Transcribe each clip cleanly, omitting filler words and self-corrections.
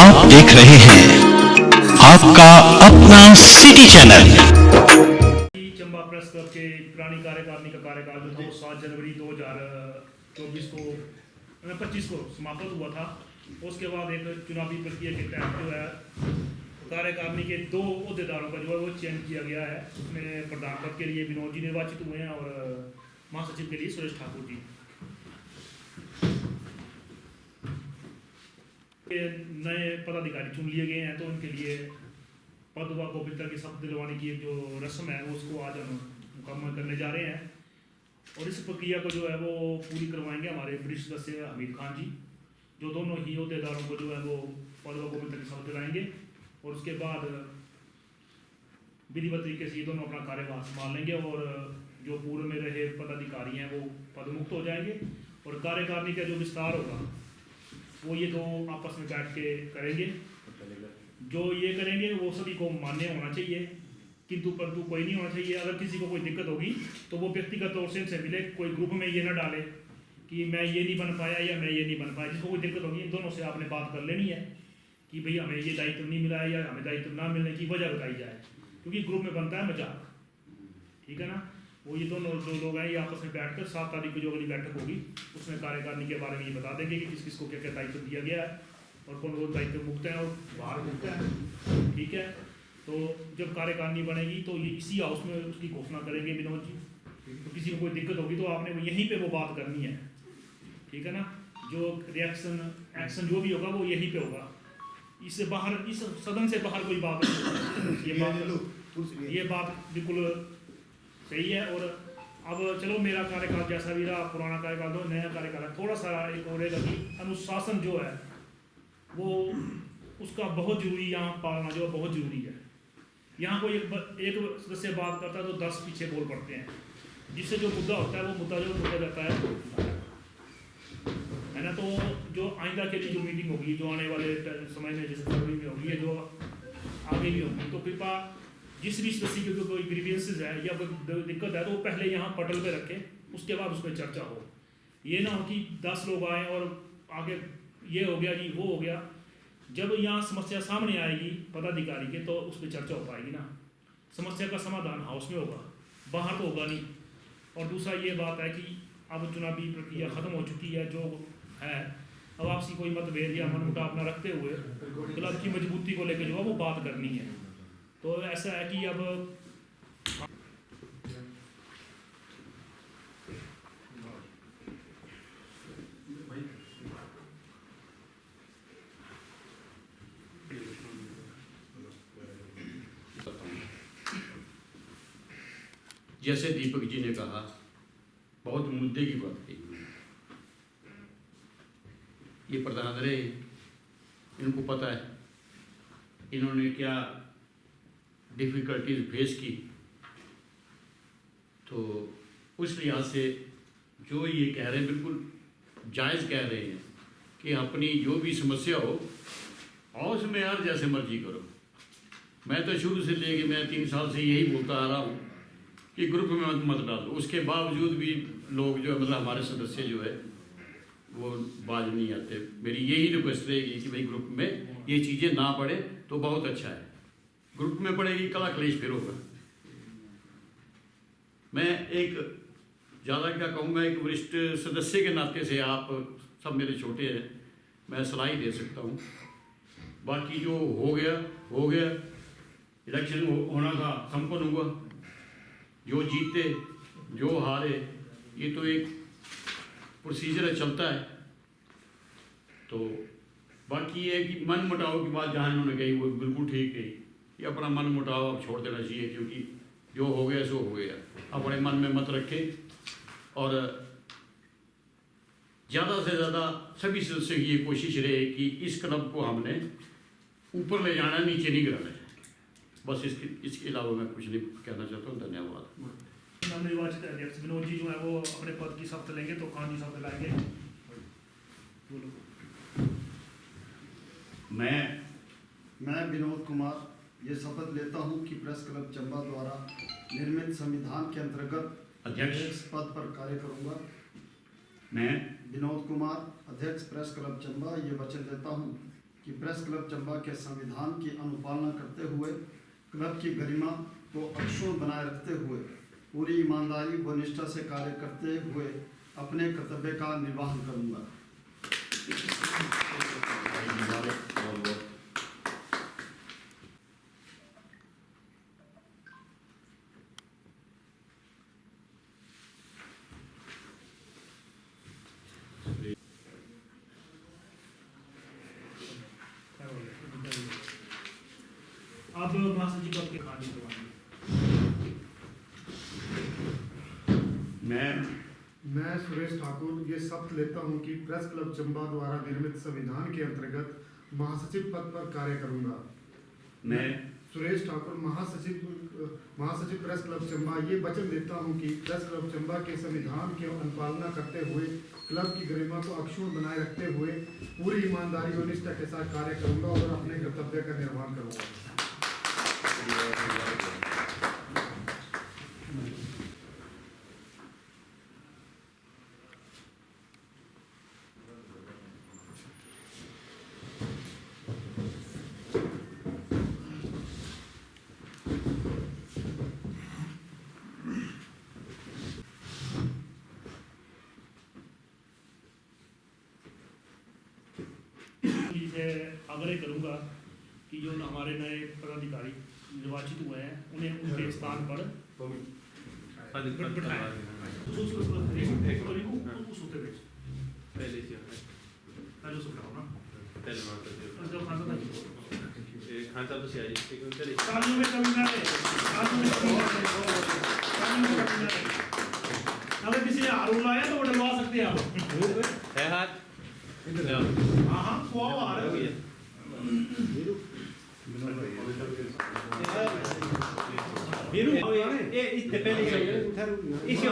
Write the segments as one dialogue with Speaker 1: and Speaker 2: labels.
Speaker 1: आप देख रहे हैं आपका अपना city channel.
Speaker 2: Chamba press club के पुरानी कार्यकारिणी का कार्यकाल जो था वो 7 जनवरी 2024 को 25 को समाप्त हुआ था। उसके बाद एक चुनावी प्रक्रिया के तहत जो है कार्यकारिणी के 2 अहदेदारों का जो है वो चयन किया गया है। उसमें प्रधान पद के लिए विनोद जी निर्वाचित हुए हैं और महासचिव के लिए सुरेश ठाकुर जी। नए पदाधिकारी चुन लिए गए हैं तो उनके लिए पद व गोपनीयता की शपथ दिलवाने की जो रस्म है वो उसको आज हम मुकम्मल करने जा रहे हैं और इस प्रक्रिया को जो है वो पूरी करवाएंगे हमारे वरिष्ठ सदस्य हमीद खान जी, जो दोनों ही अहदेदारों को जो है वो पद व गोपनीयता की शपथ दिलाएंगे और उसके बाद विधिवत तरीके से ये दोनों अपना कार्यभार संभाल लेंगे और जो पूर्व में रहे पदाधिकारी हैं वो पदमुक्त हो जाएंगे और कार्यकारिणी का जो विस्तार होगा वो ये दो आपस में बैठ के करेंगे। जो ये करेंगे वो सभी को मान्य होना चाहिए, किंतु परंतु कोई नहीं होना चाहिए। अगर किसी को कोई दिक्कत होगी तो वो व्यक्तिगत तौर से इनसे मिले, कोई ग्रुप में ये ना डाले कि मैं ये नहीं बन पाया या मैं ये नहीं बन पाया। जिसको कोई दिक्कत होगी इन दोनों से आपने बात कर लेनी है कि भाई हमें ये दायित्व नहीं मिला है या हमें दायित्व ना मिलने की वजह बताई जाए, क्योंकि ग्रुप में बनता है मजाक, ठीक है ना। वो ये दोनों जो लोग हैं ये आपस में बैठकर 7 तारीख को जो अगली बैठक होगी उसमें कार्यकारिणी के बारे में ये बता देंगे कि किस किस को क्या क्या दायित्व दिया गया है और कौन कौन दायित्व मुक्त हैं और बाहर मुक्त हैं, ठीक है। तो जब कार्यकारिणी बनेगी तो ये इसी हाउस में उसकी घोषणा करेंगे विनोद जी। तो किसी को कोई दिक्कत होगी तो आपने यहीं पे वो बात करनी है, ठीक है ना। जो रिएक्शन एक्शन जो भी होगा वो यहीं पे होगा, इससे बाहर इस सदन से बाहर कोई बात नहीं। ये बात बिल्कुल सही है। और अब चलो मेरा कार्यकाल जैसा भी रहा, पुराना कार्यकाल दो, नया कार्यकाल है, थोड़ा सा एक और रहेगा कि अनुशासन जो है वो उसका बहुत जरूरी यहाँ पालना जो है बहुत जरूरी है। यहाँ कोई एक सदस्य बात करता है तो 10 पीछे बोल पड़ते हैं, जिससे जो मुद्दा होता है वो मुद्दा जो मुद्दा जाता है ना। तो जो आइंदा के लिए जो मीटिंग होगी जो आने वाले समय में जैसे फरवरी में होगी जो आगे भी होगी, तो कृपया जिस भी सदस्य की कोई ग्रीवियंसेस है या कोई दिक्कत है तो वो पहले यहाँ पटल पे रखें, उसके बाद उसमें चर्चा हो। ये ना हो कि 10 लोग आए और आगे ये हो गया जी वो हो गया। जब यहाँ समस्या सामने आएगी पदाधिकारी के तो उस पर चर्चा हो पाएगी ना। समस्या का समाधान हाउस में होगा, बाहर तो होगा नहीं। और दूसरा ये बात है कि अब चुनावी प्रक्रिया ख़त्म हो चुकी है जो है, अब आपसी कोई मतभेद या मनमुटाव न रखते हुए क्लब की मजबूती को लेकर जो है वो बात करनी है। तो ऐसा है कि अब
Speaker 3: जैसे दीपक जी ने कहा बहुत मुद्दे की बात की। ये प्रधान रहे, इनको पता है इन्होंने क्या डिफ़िकल्टीज फेस की, तो उस लिहाज से जो ये कह रहे हैं बिल्कुल जायज़ कह रहे हैं कि अपनी जो भी समस्या हो हाउस में यार जैसे मर्जी करो। मैं तो शुरू से लेके मैं 3 साल से यही बोलता आ रहा हूँ कि ग्रुप में मत डालो। उसके बावजूद भी लोग जो मतलब हमारे सदस्य जो है वो बाज नहीं आते। मेरी यही रिक्वेस्ट रहेगी कि भाई ग्रुप में ये चीज़ें ना पड़े तो बहुत अच्छा है। ग्रुप में पड़ेगी कला क्लेश फिर होगा। मैं एक ज़्यादा क्या कहूँगा, एक वरिष्ठ सदस्य के नाते से आप सब मेरे छोटे हैं, मैं सलाह ही दे सकता हूँ। बाकी जो हो गया, इलेक्शन होना था संपन्न हुआ, जो जीते जो हारे ये तो एक प्रोसीजर चलता है। तो बाकी ये है कि मन मुटाव की बात जहाँ इन्होंने कही वो बिल्कुल ठीक है। ये अपना मन मुटाव अब छोड़ देना चाहिए, क्योंकि जो हो गया सो हो गया। अपने मन में मत रखें और ज़्यादा से ज़्यादा सभी सदस्यों की ये कोशिश रहे कि इस क्लब को हमने ऊपर ले जाना, नीचे नहीं गिराना है। बस इसके अलावा मैं कुछ नहीं कहना चाहता हूँ। धन्यवाद।
Speaker 2: नवनिर्वाचित अध्यक्ष विनोद जी जो है वो अपने पद की शपथ लेंगे तो खान जी शपथ लाएंगे।
Speaker 4: मैं विनोद कुमार ये शपथ लेता हूं कि प्रेस क्लब चंबा द्वारा निर्मित संविधान के अंतर्गत अध्यक्ष पद पर कार्य करूंगा।
Speaker 3: मैं
Speaker 4: विनोद कुमार अध्यक्ष प्रेस क्लब चंबा ये वचन देता हूं कि प्रेस क्लब चंबा के संविधान की अनुपालना करते हुए क्लब की गरिमा को अक्षुण्ण बनाए रखते हुए पूरी ईमानदारी व निष्ठा से कार्य करते हुए अपने कर्तव्य का निर्वहन करूंगा।
Speaker 2: अब महासचिव पद के खाने करवाएंगे।
Speaker 5: मैं सुरेश ठाकुर ये शपथ लेता हूँ कि प्रेस क्लब चंबा द्वारा निर्मित संविधान के अंतर्गत महासचिव पद पर कार्य करूंगा।
Speaker 3: मैं
Speaker 5: सुरेश ठाकुर महासचिव प्रेस क्लब चंबा ये वचन देता हूँ कि प्रेस क्लब चंबा के संविधान की अनुपालना करते हुए क्लब की गरिमा को अक्षुण्ण बनाए रखते हुए पूरी ईमानदारी और निष्ठा के साथ कार्य करूंगा और अपने कर्तव्य का निर्वहन करूंगा।
Speaker 2: से आग्रह करूंगा कि जो हमारे नए पदाधिकारी निर्वाचित हुए हैं उन्हें उनके स्थान पर बिठाएं। अगर किसी ने आरोप लाया तो वो डलवा सकते हैं आप। हाँ हाँ खुआओ आ रहे हो
Speaker 6: इससे पहले इससे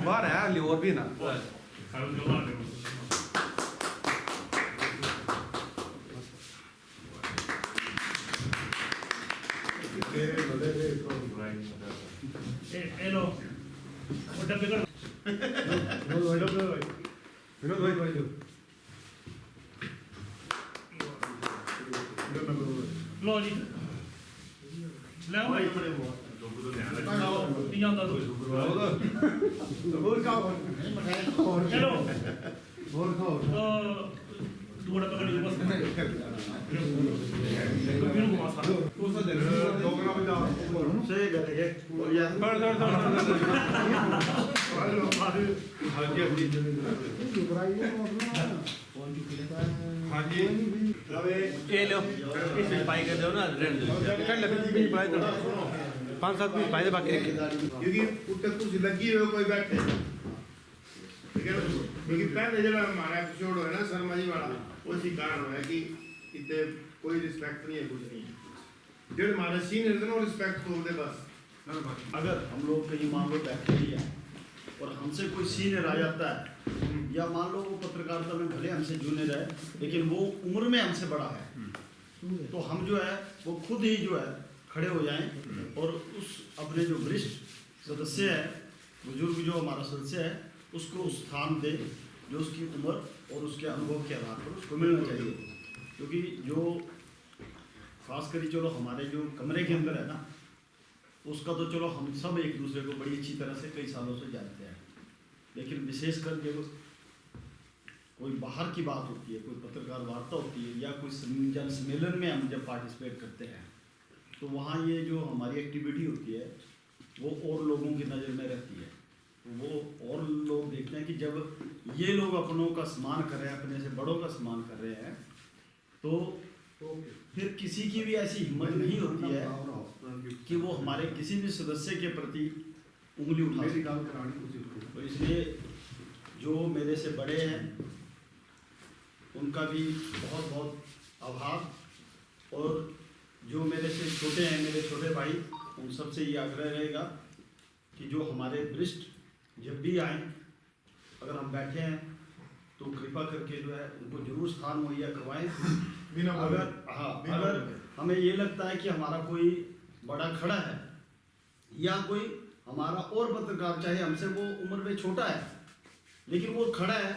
Speaker 7: बाहर है अगली और भी ना
Speaker 2: हेलो डब्बे कर
Speaker 5: विनोद भाई
Speaker 2: लो जी ले आओ भाई तीन दो हेलो दो डब्बे कर लो बस
Speaker 4: से करेंगे और यार
Speaker 7: हाँ जी
Speaker 6: ये लो इसमें पाई कर दो ना रेंट
Speaker 7: कर ले भी पाई दो 5-7 पीस पाई दे बाकी रखे
Speaker 5: क्योंकि उत्तर कुछ लगी हुई कोई बैठे ठीक है क्योंकि पहले जब हमारा एपिसोड है ना शर्मा जी वाला उसी कारण है कि इतने कोई रिस्पेक्ट नहीं है कुछ नहीं है जो हमारे सीनियर थे ना रिस्पेक्ट तो दे बस
Speaker 4: अगर हम लोग कहीं मान लो बैठे ही हैं और हमसे कोई सीनियर आ जाता है या मान लो वो पत्रकारिता में भले हमसे जूनियर है लेकिन वो उम्र में हमसे बड़ा है तो हम जो है वो खुद ही जो है खड़े हो जाएं और उस अपने जो वरिष्ठ सदस्य है बुजुर्ग जो हमारा सदस्य है उसको उस स्थान दे जो उसकी उम्र और उसके अनुभव के आधार पर उसको मिलना चाहिए क्योंकि जो खासकर चलो हमारे जो कमरे के अंदर है ना उसका तो चलो हम सब एक दूसरे को बड़ी अच्छी तरह से कई सालों से जानते हैं लेकिन विशेषकर जब कोई बाहर की बात होती है कोई पत्रकार वार्ता होती है या कोई जन सम्मेलन में हम जब पार्टिसिपेट करते हैं तो वहाँ ये जो हमारी एक्टिविटी होती है वो और लोगों की नज़र में रहती है वो और लोग देखते हैं कि जब ये लोग अपनों का सम्मान कर रहे हैं अपने से बड़ों का सम्मान कर रहे हैं तो फिर किसी की भी ऐसी हिम्मत नहीं होती है कि वो हमारे किसी भी सदस्य के प्रति उंगली उठा सके तो इसलिए जो मेरे से बड़े हैं उनका भी बहुत बहुत आभार और जो मेरे से छोटे हैं मेरे छोटे भाई उन सबसे ये आग्रह रहेगा कि जो हमारे वरिष्ठ जब भी आए अगर हम बैठे हैं तो कृपा करके जो है उनको जरूर स्थान मुहैया करवाएं।
Speaker 5: बिना बोले। बिना
Speaker 4: अगर
Speaker 5: बोले।
Speaker 4: हमें ये लगता है कि हमारा कोई बड़ा खड़ा है या कोई हमारा और पत्रकार, चाहे हमसे वो उम्र में छोटा है लेकिन वो खड़ा है,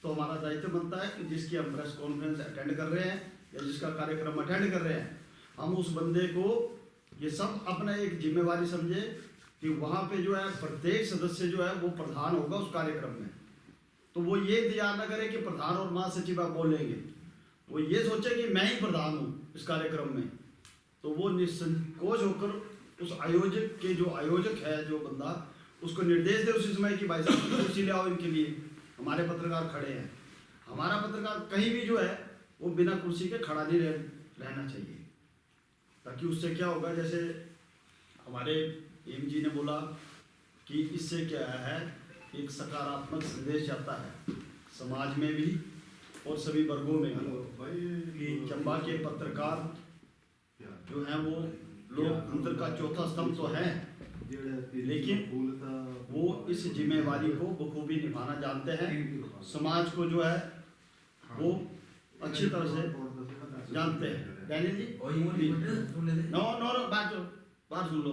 Speaker 4: तो हमारा दायित्व बनता है कि जिसकी हम प्रेस कॉन्फ्रेंस अटेंड कर रहे हैं या जिसका कार्यक्रम अटेंड कर रहे हैं, हम उस बंदे को ये सब अपना एक जिम्मेवारी समझे कि वहाँ पे जो है प्रत्येक सदस्य जो है वो प्रधान होगा उस कार्यक्रम में। तो वो ये इंतजार ना करे कि प्रधान और महासचिव आप बोलेंगे, वो ये सोचे कि मैं ही प्रधान हूँ इस कार्यक्रम में। तो वो निसंकोच होकर उस आयोजक के जो आयोजक है जो बंदा, उसको निर्देश दे उसी समय कि भाई साहब कुर्सी ले आओ इनके लिए, हमारे पत्रकार खड़े हैं। हमारा पत्रकार कहीं भी जो है वो बिना कुर्सी के खड़ा नहीं रहना चाहिए, ताकि उससे क्या होगा, जैसे हमारे एम जी ने बोला कि इससे क्या है, एक सकारात्मक संदेश जाता है समाज में भी और सभी वर्गों में भी कि चंबा के पत्रकार जो हैं वो लोकतंत्र का चौथा स्तंभ तो है, लेकिन वो इस जिम्मेवारी को बखूबी निभाना जानते हैं। समाज को जो है वो अच्छी तरह से जानते हैं। डैनियल जी नो बात सुन लो,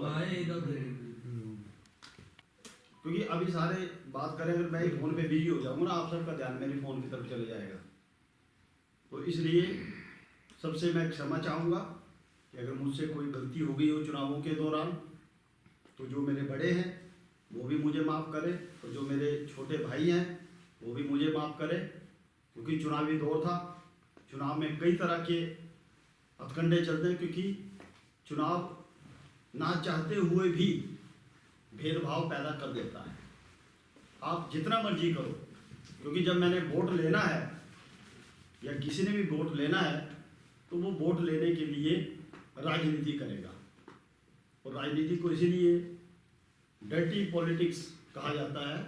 Speaker 4: क्योंकि अभी सारे बात करें, अगर मैं एक फोन पे बिजी हो जाऊंगा ना, आप सबका ध्यान मेरे फोन की तरफ चले जाएगा। तो इसलिए सबसे मैं क्षमा चाहूँगा कि अगर मुझसे कोई गलती हो गई हो चुनावों के दौरान, तो जो मेरे बड़े हैं वो भी मुझे माफ़ करें और जो मेरे छोटे भाई हैं वो भी मुझे माफ़ करें, क्योंकि चुनावी दौर था। चुनाव में कई तरह के हथकंडे चलते हैं, क्योंकि चुनाव ना चाहते हुए भी भेदभाव पैदा कर देता है। आप जितना मर्जी करो, क्योंकि जब मैंने वोट लेना है या किसी ने भी वोट लेना है, तो वो वोट लेने के लिए राजनीति करेगा। और राजनीति को इसीलिए डर्टी पॉलिटिक्स कहा जाता है,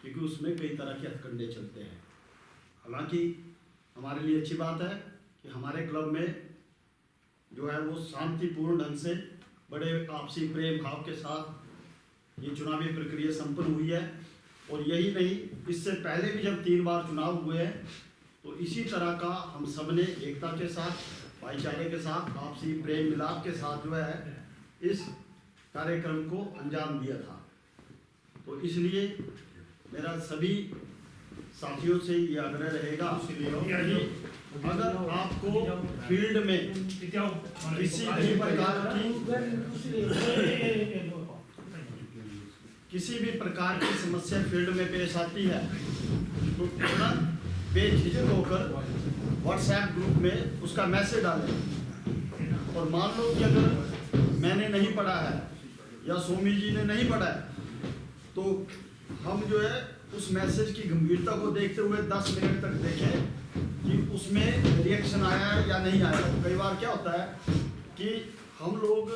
Speaker 4: क्योंकि उसमें कई तरह के हथकंडे चलते हैं। हालांकि हमारे लिए अच्छी बात है कि हमारे क्लब में जो है वो शांतिपूर्ण ढंग से बड़े आपसी प्रेम भाव के साथ ये चुनावी प्रक्रिया संपन्न हुई है। और यही नहीं, इससे पहले भी जब 3 बार चुनाव हुए हैं, तो इसी तरह का हम सब ने एकता के साथ, भाईचारे के साथ, आपसी प्रेम मिलाप के साथ जो है इस कार्यक्रम को अंजाम दिया था। तो इसलिए मेरा सभी साथियों से ये आग्रह रहेगा कि अगर आपको फील्ड में किसी भी प्रकार की समस्या फील्ड में पेश आती है, तो तुरंत बेझिझक होकर व्हाट्सएप ग्रुप में उसका मैसेज डालें। और मान लो कि अगर मैंने नहीं पढ़ा है या सोमी जी ने नहीं पढ़ा है, तो हम जो है उस मैसेज की गंभीरता को देखते हुए 10 मिनट तक देखें कि उसमें रिएक्शन आया है या नहीं आया। तो कई बार क्या होता है कि हम लोग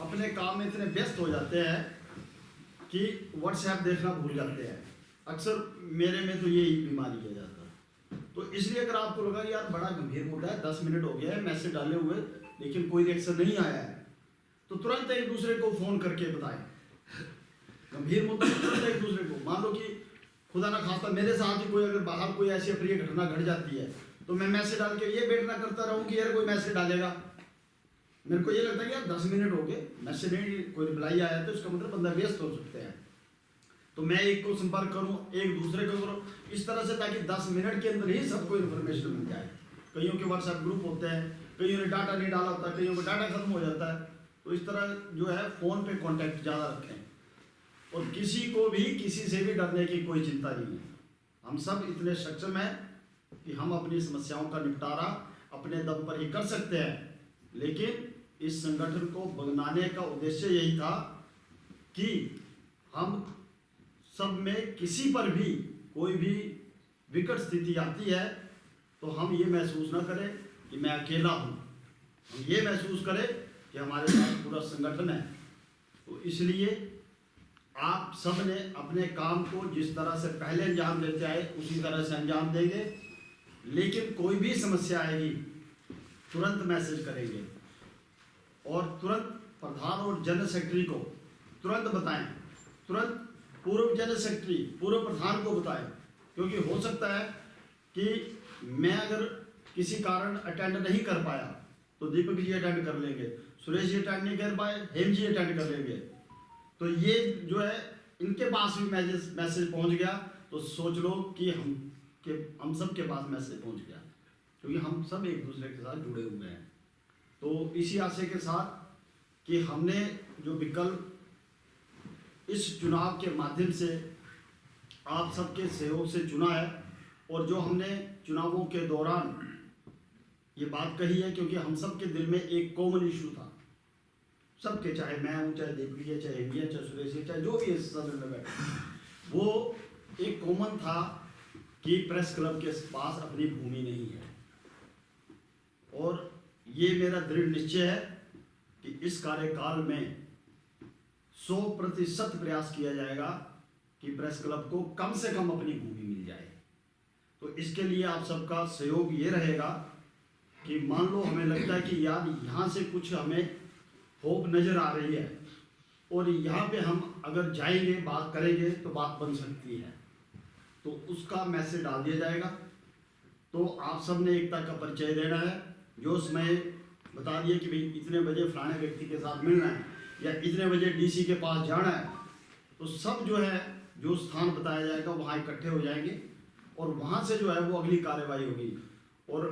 Speaker 4: अपने काम में इतने व्यस्त हो जाते हैं कि व्हाट्सएप देखना भूल जाते हैं। अक्सर मेरे में तो यही बीमारी है ज़्यादा। तो इसलिए अगर आपको लगा यार बड़ा गंभीर मुद्दा है, 10 मिनट हो गया है मैसेज डाले हुए लेकिन कोई रिएक्शन नहीं आया है, तो तुरंत एक दूसरे को फ़ोन करके बताएं। गंभीर मुद्दा तुरंत एक दूसरे को, मान लो कि खुदा ना खास्ता मेरे साथ ही कोई अगर बाहर कोई ऐसी अप्रिय घटना घट जाती है, तो मैं मैसेज डाल के ये वेट ना करता रहूँ कि यार कोई मैसेज डालेगा। मेरे को ये लगता है कि यार 10 मिनट हो गए, मैसेज नहीं, कोई रिप्लाई आया तो इसका मतलब बंदा व्यस्त हो सकते हैं। तो मैं एक को संपर्क करूं, एक दूसरे को करूं, इस तरह से, ताकि 10 मिनट के अंदर ही सबको इन्फॉर्मेशन मिल जाए। कईयों के व्हाट्सएप ग्रुप होते हैं, कईयों ने डाटा नहीं डाला होता, कईयों का डाटा खत्म हो जाता है। तो इस तरह जो है फ़ोन पे कांटेक्ट ज़्यादा रखें और किसी को भी किसी से भी डरने की कोई चिंता नहीं है। हम सब इतने सक्षम हैं कि हम अपनी समस्याओं का निपटारा अपने दम पर ही कर सकते हैं। लेकिन इस संगठन को बनाने का उद्देश्य यही था कि हम सब में किसी पर भी कोई भी विकट स्थिति आती है तो हम ये महसूस ना करें कि मैं अकेला हूँ, हम ये महसूस करें कि हमारे साथ पूरा संगठन है। तो इसलिए आप सब ने अपने काम को जिस तरह से पहले अंजाम देते आए उसी तरह से अंजाम देंगे। लेकिन कोई भी समस्या आएगी तुरंत मैसेज करेंगे और तुरंत प्रधान और जनरल सेक्रेटरी को तुरंत बताएं, तुरंत पूर्व जनरल सेक्रेटरी पूर्व प्रधान को बताएं, क्योंकि हो सकता है कि मैं अगर किसी कारण अटेंड नहीं कर पाया तो दीपक जी अटेंड कर लेंगे, सुरेश जी अटेंड नहीं कर पाए, हेम जी अटेंड कर लेंगे। तो ये जो है इनके पास भी मैसेज पहुंच गया, तो सोच लो कि हम सब के पास मैसेज पहुंच गया, क्योंकि हम सब एक दूसरे के साथ जुड़े हुए हैं। तो इसी आशय के साथ कि हमने जो विकल्प इस चुनाव के माध्यम से आप सबके सहयोग से चुना है, और जो हमने चुनावों के दौरान ये बात कही है, क्योंकि हम सब के दिल में एक कॉमन इशू था सबके, चाहे मैं हूँ, चाहे दीपक है, चाहे इंडिया, चाहे सुरेश है, चाहे जो भी इस सदन में बैठे, वो एक कॉमन था कि प्रेस क्लब के पास अपनी भूमि नहीं है। और ये मेरा दृढ़ निश्चय है कि इस कार्यकाल में 100% प्रयास किया जाएगा कि प्रेस क्लब को कम से कम अपनी भूमि मिल जाए। तो इसके लिए आप सबका सहयोग ये रहेगा कि मान लो हमें लगता है कि यार यहाँ से कुछ हमें होप नज़र आ रही है, और यहाँ पे हम अगर जाएंगे, बात करेंगे तो बात बन सकती है, तो उसका मैसेज डाल दिया जाएगा। तो आप सब ने एकता का परिचय देना है, जो समय बता दिए कि भाई इतने बजे फलाने व्यक्ति के साथ मिलना है या इतने बजे डीसी के पास जाना है, तो सब जो है जो स्थान बताया जाएगा वहाँ इकट्ठे हो जाएंगे, और वहाँ से जो है वो अगली कार्रवाई होगी। और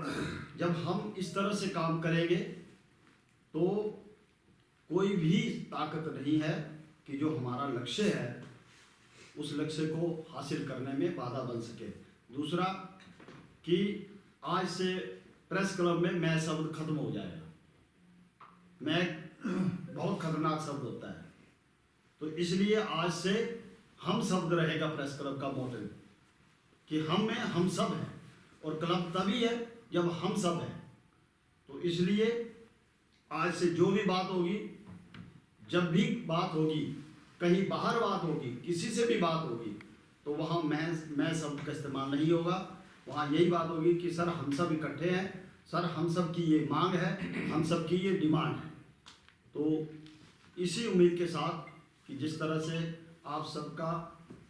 Speaker 4: जब हम इस तरह से काम करेंगे तो कोई भी ताकत नहीं है कि जो हमारा लक्ष्य है उस लक्ष्य को हासिल करने में बाधा बन सके। दूसरा कि आज से प्रेस क्लब में मैं शब्द खत्म हो जाएगा। मैं बहुत खतरनाक शब्द होता है, तो इसलिए आज से हम शब्द रहेगा प्रेस क्लब का मोटो, कि हम में हम सब हैं, और क्लब तभी है जब हम सब हैं। तो इसलिए आज से जो भी बात होगी, जब भी बात होगी, कहीं बाहर बात होगी, किसी से भी बात होगी, तो वहाँ मैं शब्द का इस्तेमाल नहीं होगा। वहाँ यही बात होगी कि सर हम सब इकट्ठे हैं, सर हम सब की ये मांग है, हम सब की ये डिमांड है। तो इसी उम्मीद के साथ कि जिस तरह से आप सबका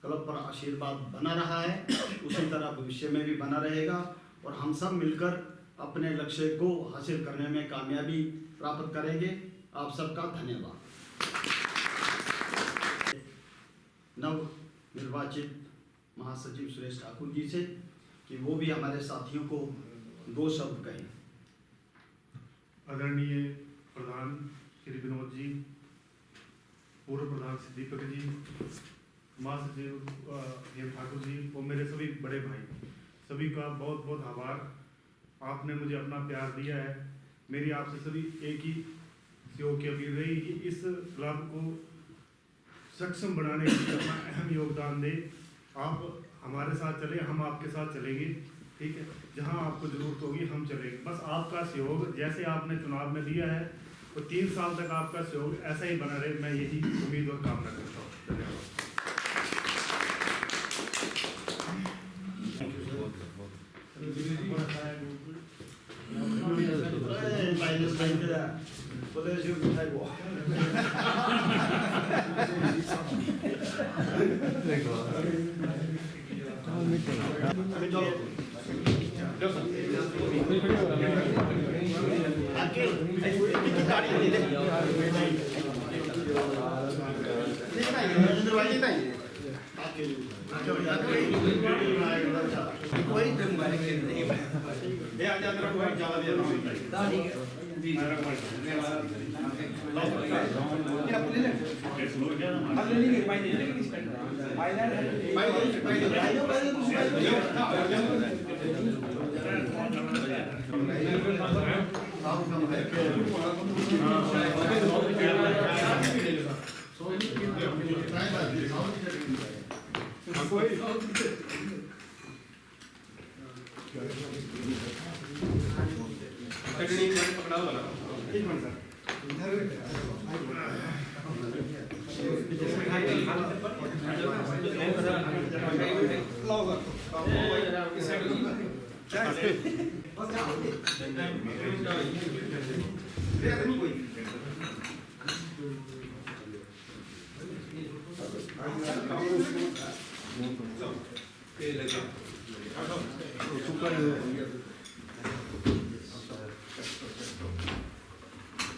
Speaker 4: क्लब पर आशीर्वाद बना रहा है, उसी तरह भविष्य में भी बना रहेगा, और हम सब मिलकर अपने लक्ष्य को हासिल करने में कामयाबी प्राप्त करेंगे। आप सबका धन्यवाद। नव निर्वाचित महासचिव सुरेश ठाकुर जी से कि वो भी हमारे साथियों को 2 शब्द कहें।
Speaker 5: आदरणीय प्रधान श्री विनोद जी, पूर्व प्रधान श्री दीपक जी, महासचिव हेम ठाकुर जी और मेरे सभी बड़े भाई, सभी का बहुत बहुत आभार। आपने मुझे अपना प्यार दिया है। मेरी आपसे सभी एक ही सहयोग की अपील रही कि इस क्लब को सक्षम बनाने के लिए अपना अहम योगदान दें। आप हमारे साथ चलें, हम आपके साथ चलेंगे, ठीक है। जहां आपको ज़रूरत होगी हम चलेंगे। बस आपका सहयोग जैसे आपने चुनाव में दिया है, तो 3 साल तक आपका सहयोग ऐसा ही बना रहे, मैं यही उम्मीद और कामना करता हूँ। धन्यवाद।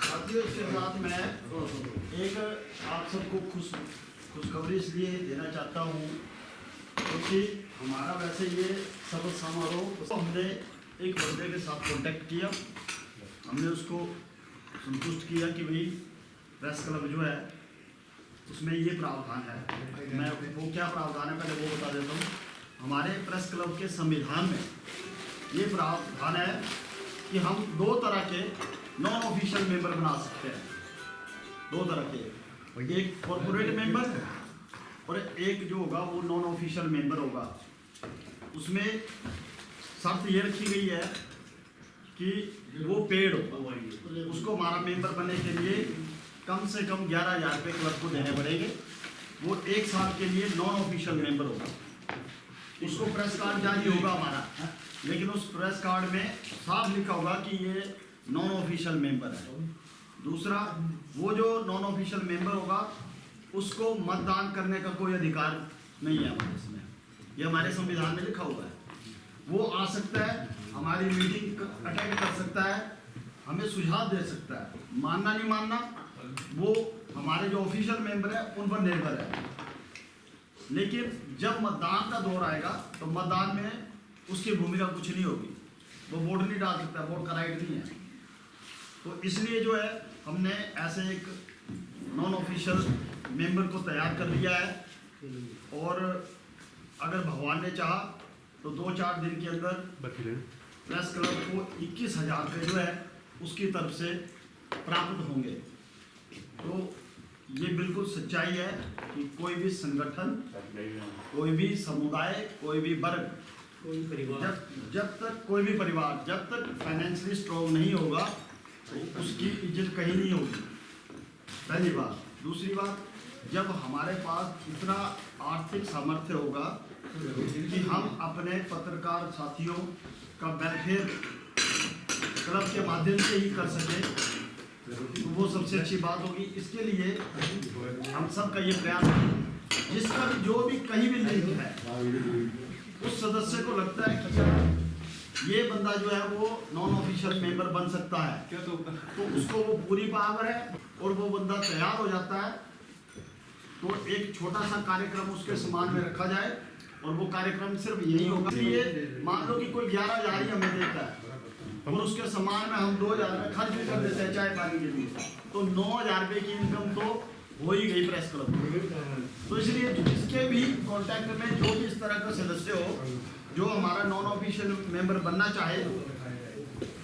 Speaker 4: साथियों, इसके साथ मैं एक आप सबको खुशखबरी इसलिए देना चाहता हूँ क्योंकि हमारा वैसे ये शपथ समारोह तो हमने एक बंदे के साथ कांटेक्ट किया, हमने उसको संतुष्ट किया कि भाई प्रेस क्लब जो है उसमें ये प्रावधान है। मैं वो क्या प्रावधान है पहले वो बता देता हूँ। हमारे प्रेस क्लब के संविधान में ये प्रावधान है कि हम 2 तरह के नॉन ऑफिशियल मेंबर बना सकते हैं, 2 तरह के, एक कॉर्पोरेट मेंबर और एक जो होगा वो नॉन ऑफिशियल मेंबर होगा। उसमें शर्त ये रखी गई है कि वो पेड हो, उसको हमारा मेंबर बनने के लिए कम से कम 11,000 रुपये क्लब को देने पड़ेंगे। वो 1 साल के लिए नॉन ऑफिशियल मेंबर होगा। उसको प्रेस कार्ड जारी होगा हमारा, लेकिन उस प्रेस कार्ड में साफ लिखा होगा कि ये नॉन ऑफिशियल मेंबर है। दूसरा, वो जो नॉन ऑफिशियल मेंबर होगा उसको मतदान करने का कोई अधिकार नहीं है हमारे इसमें, ये हमारे संविधान में लिखा हुआ है। वो आ सकता है, हमारी मीटिंग अटेंड कर सकता है, हमें सुझाव दे सकता है, मानना नहीं मानना वो हमारे जो ऑफिशियल मेंबर है उन पर निर्भर है। लेकिन जब मतदान का दौर आएगा तो मतदान में उसकी भूमिका कुछ नहीं होगी, वो वोट नहीं डाल सकता, वोट का राइट नहीं है। तो इसलिए जो है हमने ऐसे एक नॉन ऑफिशियल मेंबर को तैयार कर लिया है और अगर भगवान ने चाहा तो 2-4 दिन के अंदर प्रेस क्लब को 21,000 रुपये जो है उसकी तरफ से प्राप्त होंगे। तो ये बिल्कुल सच्चाई है कि कोई भी संगठन, कोई भी समुदाय, कोई भी वर्ग, जब तक कोई भी परिवार जब तक फाइनेंशियली स्ट्रॉन्ग नहीं होगा तो उसकी इज्जत कहीं नहीं होगी, पहली बात। दूसरी बात, जब हमारे पास इतना आर्थिक सामर्थ्य होगा कि हम अपने पत्रकार साथियों का वेलफेयर क्लब के माध्यम से ही कर सकें तो वो सबसे अच्छी बात होगी। इसके लिए हम सब का ये प्रयास है, जिसका भी जो भी कहीं भी लिंक है उस सदस्य को लगता है कि ये बंदा जो है वो नॉन ऑफिशियल मेंबर बन सकता है तो उसको वो पूरी पावर है और वो बंदा तैयार हो जाता है तो एक छोटा सा कार्यक्रम उसके सम्मान में रखा जाए और वो कार्यक्रम सिर्फ यही होगा। ये मान लो कि कोई 11,000 ही हमें देता है और उसके सम्मान में हम 2,000 रुपये खर्च भी कर देते हैं चाय पानी के लिए, तो 9,000 रुपये की इनकम तो हो ही गई प्रेस क्लब। तो इसलिए जिसके भी कॉन्टैक्ट में जो भी इस तरह का सदस्य हो जो हमारा नॉन ऑफिशियल मेंबर बनना चाहे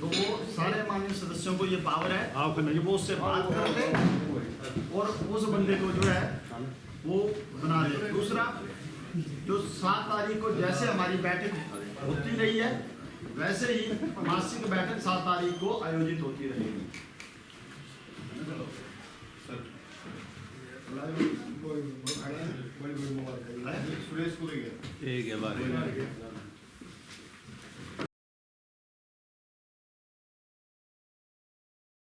Speaker 4: तो वो सारे माननीय सदस्यों को ये पावर है कि वो उससे बात कर ले और उस बंदे को जो है वो बना ले। दूसरा, जो 7 तारीख को जैसे हमारी बैठक होती रही है वैसे ही मासिक बैठक 7 तारीख को आयोजित होती रहेगी।
Speaker 5: सुरेश को